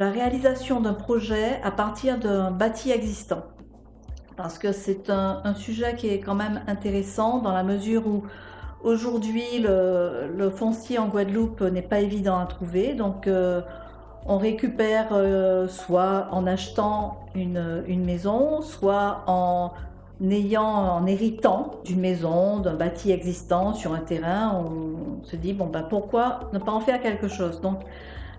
La réalisation d'un projet à partir d'un bâti existant. Parce que c'est un sujet qui est quand même intéressant dans la mesure où aujourd'hui le foncier en Guadeloupe n'est pas évident à trouver. Donc on récupère soit en achetant une maison, soit en héritant d'une maison, d'un bâti existant sur un terrain. On se dit bon ben pourquoi ne pas en faire quelque chose. Donc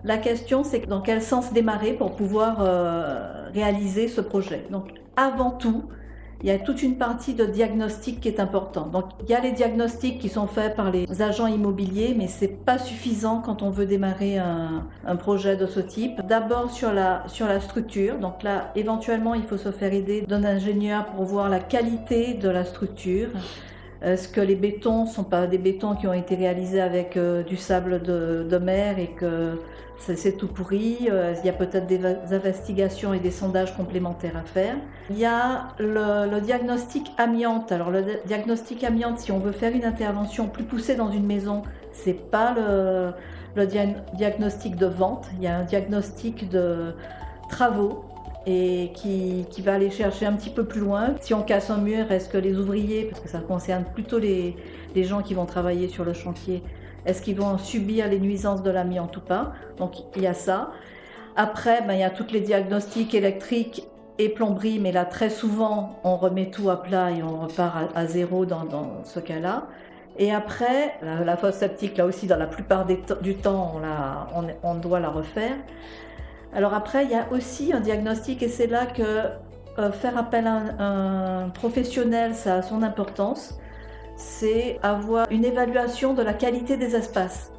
la question, c'est dans quel sens démarrer pour pouvoir réaliser ce projet. Donc, avant tout, il y a toute une partie de diagnostic qui est importante. Donc, il y a les diagnostics qui sont faits par les agents immobiliers, mais ce n'est pas suffisant quand on veut démarrer un projet de ce type. D'abord sur la structure. Donc là, éventuellement, il faut se faire aider d'un ingénieur pour voir la qualité de la structure. Est-ce que les bétons ne sont pas des bétons qui ont été réalisés avec du sable de mer et que c'est tout pourri? Il y a peut-être des investigations et des sondages complémentaires à faire. Il y a le diagnostic amiante. Alors le diagnostic amiante, si on veut faire une intervention plus poussée dans une maison, c'est pas le diagnostic de vente. Il y a un diagnostic de travaux et qui va aller chercher un petit peu plus loin. Si on casse un mur, est-ce que les ouvriers, parce que ça concerne plutôt les gens qui vont travailler sur le chantier, est-ce qu'ils vont subir les nuisances de l'amiante ou pas? Donc il y a ça. Après, il y a tous les diagnostics électriques et plomberie, mais là très souvent on remet tout à plat et on repart à zéro dans ce cas-là. Et après, la fosse septique, là aussi dans la plupart du temps on doit la refaire. Alors après, il y a aussi un diagnostic et c'est là que faire appel à un professionnel, ça a son importance. C'est avoir une évaluation de la qualité des espaces.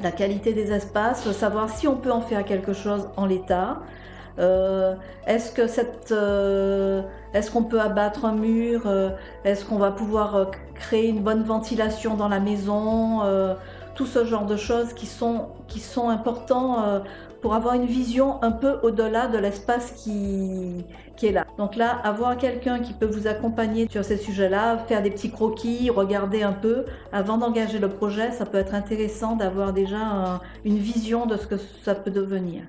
La qualité des espaces, savoir si on peut en faire quelque chose en l'état. Est-ce qu'on peut abattre un mur? Est-ce qu'on va pouvoir créer une bonne ventilation dans la maison? Tout ce genre de choses qui sont importants pour avoir une vision un peu au-delà de l'espace qui est là. Donc là, avoir quelqu'un qui peut vous accompagner sur ces sujets-là, faire des petits croquis, regarder un peu, avant d'engager le projet, ça peut être intéressant d'avoir déjà une vision de ce que ça peut devenir.